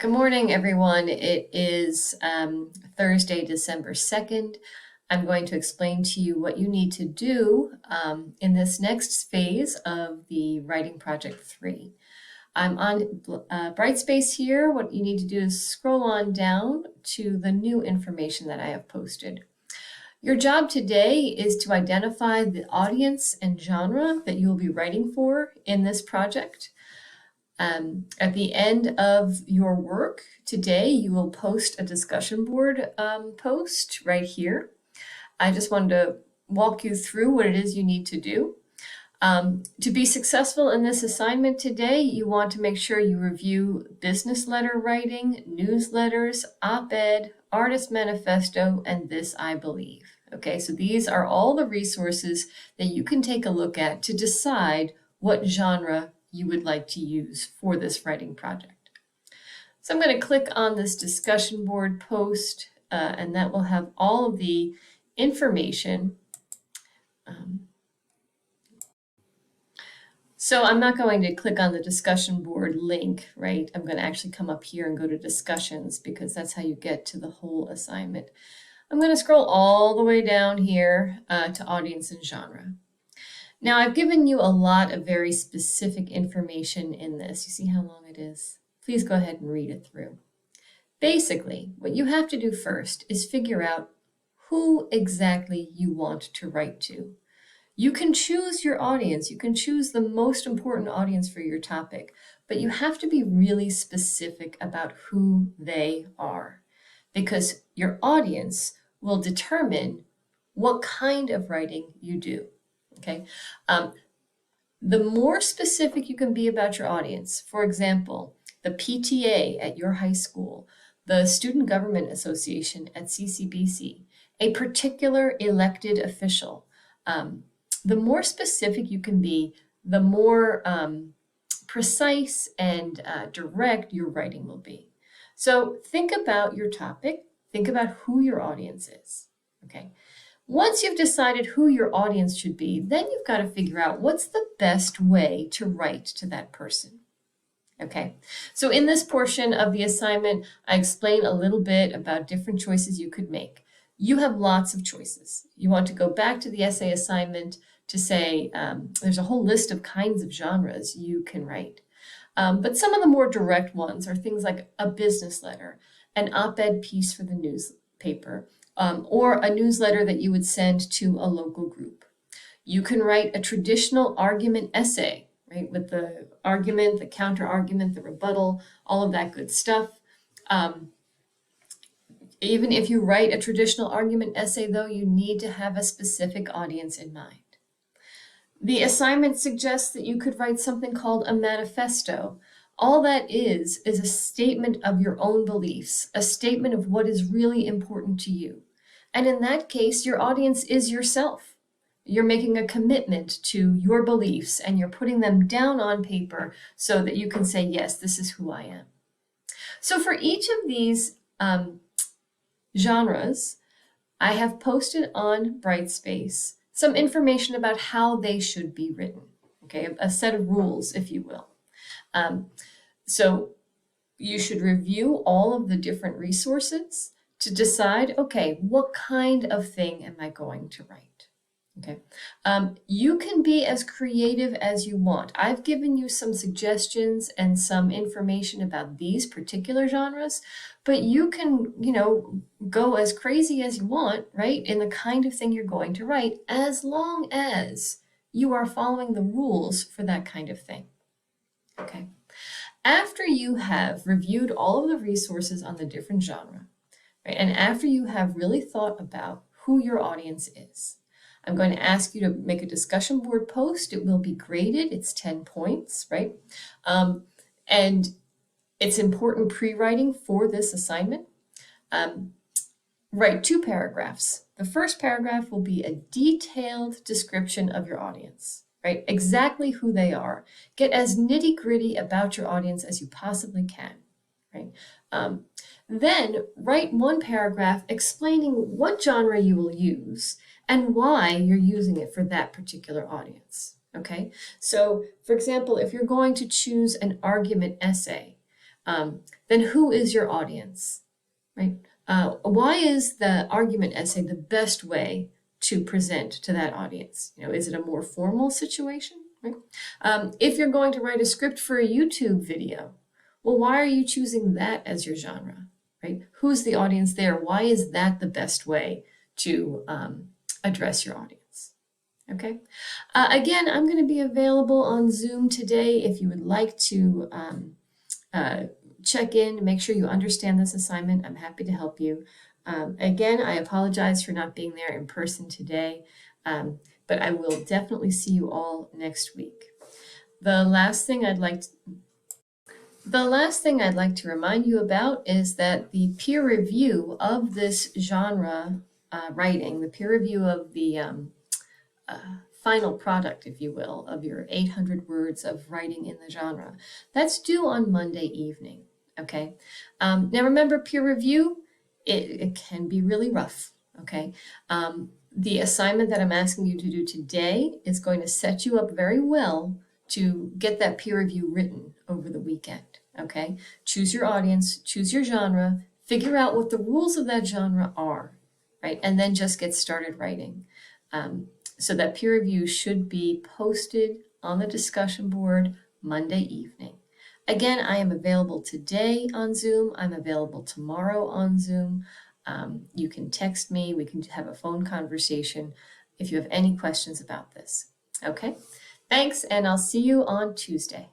Good morning, everyone. It is Thursday, December 2nd. I'm going to explain to you what you need to do in this next phase of the Writing Project 3. I'm on Brightspace here. What you need to do is scroll on down to the new information that I have posted. Your job today is to identify the audience and genre that you will be writing for in this project. At the end of your work today, you will post a discussion board post right here. I just wanted to walk you through what it is you need to do. To be successful in this assignment today, you want to make sure you review business letter writing, newsletters, op-ed, artist manifesto, and This I Believe. Okay, so these are all the resources that you can take a look at to decide what genre you would like to use for this writing project. So I'm going to click on this discussion board post, and that will have all of the information. So I'm not going to click on the discussion board link, right? I'm going to actually come up here and go to discussions because that's how you get to the whole assignment. I'm going to scroll all the way down here to audience and genre. Now I've given you a lot of very specific information in this. You see how long it is? Please go ahead and read it through. Basically, what you have to do first is figure out who exactly you want to write to. You can choose your audience. You can choose the most important audience for your topic, but you have to be really specific about who they are, because your audience will determine what kind of writing you do. Okay. The more specific you can be about your audience, for example, the PTA at your high school, the Student Government Association at CCBC, a particular elected official, the more specific you can be, the more precise and direct your writing will be. So think about your topic, think about who your audience is. Okay. Once you've decided who your audience should be, then you've got to figure out what's the best way to write to that person. Okay, so in this portion of the assignment, I explain a little bit about different choices you could make. You have lots of choices. You want to go back to the essay assignment to say there's a whole list of kinds of genres you can write. But some of the more direct ones are things like a business letter, an op-ed piece for the newspaper, or a newsletter that you would send to a local group. You can write a traditional argument essay, right, with the argument, the counter-argument, the rebuttal, all of that good stuff. Even if you write a traditional argument essay, though, you need to have a specific audience in mind. The assignment suggests that you could write something called a manifesto. All that is a statement of your own beliefs, a statement of what is really important to you. And in that case, your audience is yourself. You're making a commitment to your beliefs and you're putting them down on paper so that you can say, yes, this is who I am. So for each of these genres, I have posted on Brightspace some information about how they should be written, okay, a set of rules, if you will. So you should review all of the different resources to decide, okay, what kind of thing am I going to write? Okay, you can be as creative as you want. I've given you some suggestions and some information about these particular genres, but you can, go as crazy as you want, right, in the kind of thing you're going to write, as long as you are following the rules for that kind of thing. Okay. After you have reviewed all of the resources on the different genre, right, and after you have really thought about who your audience is, I'm going to ask you to make a discussion board post. It will be graded. It's 10 points, right? And it's important pre-writing for this assignment. Write 2 paragraphs. The first paragraph will be a detailed description of your audience. Right? Exactly who they are. Get as nitty-gritty about your audience as you possibly can. Right? Then write 1 paragraph explaining what genre you will use and why you're using it for that particular audience. Okay? So, for example, if you're going to choose an argument essay, then who is your audience, right? Why is the argument essay the best way to present to that audience? Is it a more formal situation? Right? If you're going to write a script for a YouTube video, well, why are you choosing that as your genre, right? Who's the audience there? Why is that the best way to address your audience? Okay. Again, I'm going to be available on Zoom today if you would like to check in, make sure you understand this assignment. I'm happy to help you. Again, I apologize for not being there in person today, but I will definitely see you all next week. The last thing I'd like to remind you about is that the peer review of this genre writing, the peer review of the final product, if you will, of your 800 words of writing in the genre, that's due on Monday evening. Okay. Now remember, peer review, it can be really rough. Okay. The assignment that I'm asking you to do today is going to set you up very well to get that peer review written over the weekend. Okay. Choose your audience, choose your genre, figure out what the rules of that genre are, right? And then just get started writing. So that peer review should be posted on the discussion board Monday evening. Again, I am available today on Zoom. I'm available tomorrow on Zoom. You can text me. We can have a phone conversation if you have any questions about this. Okay, thanks, and I'll see you on Tuesday.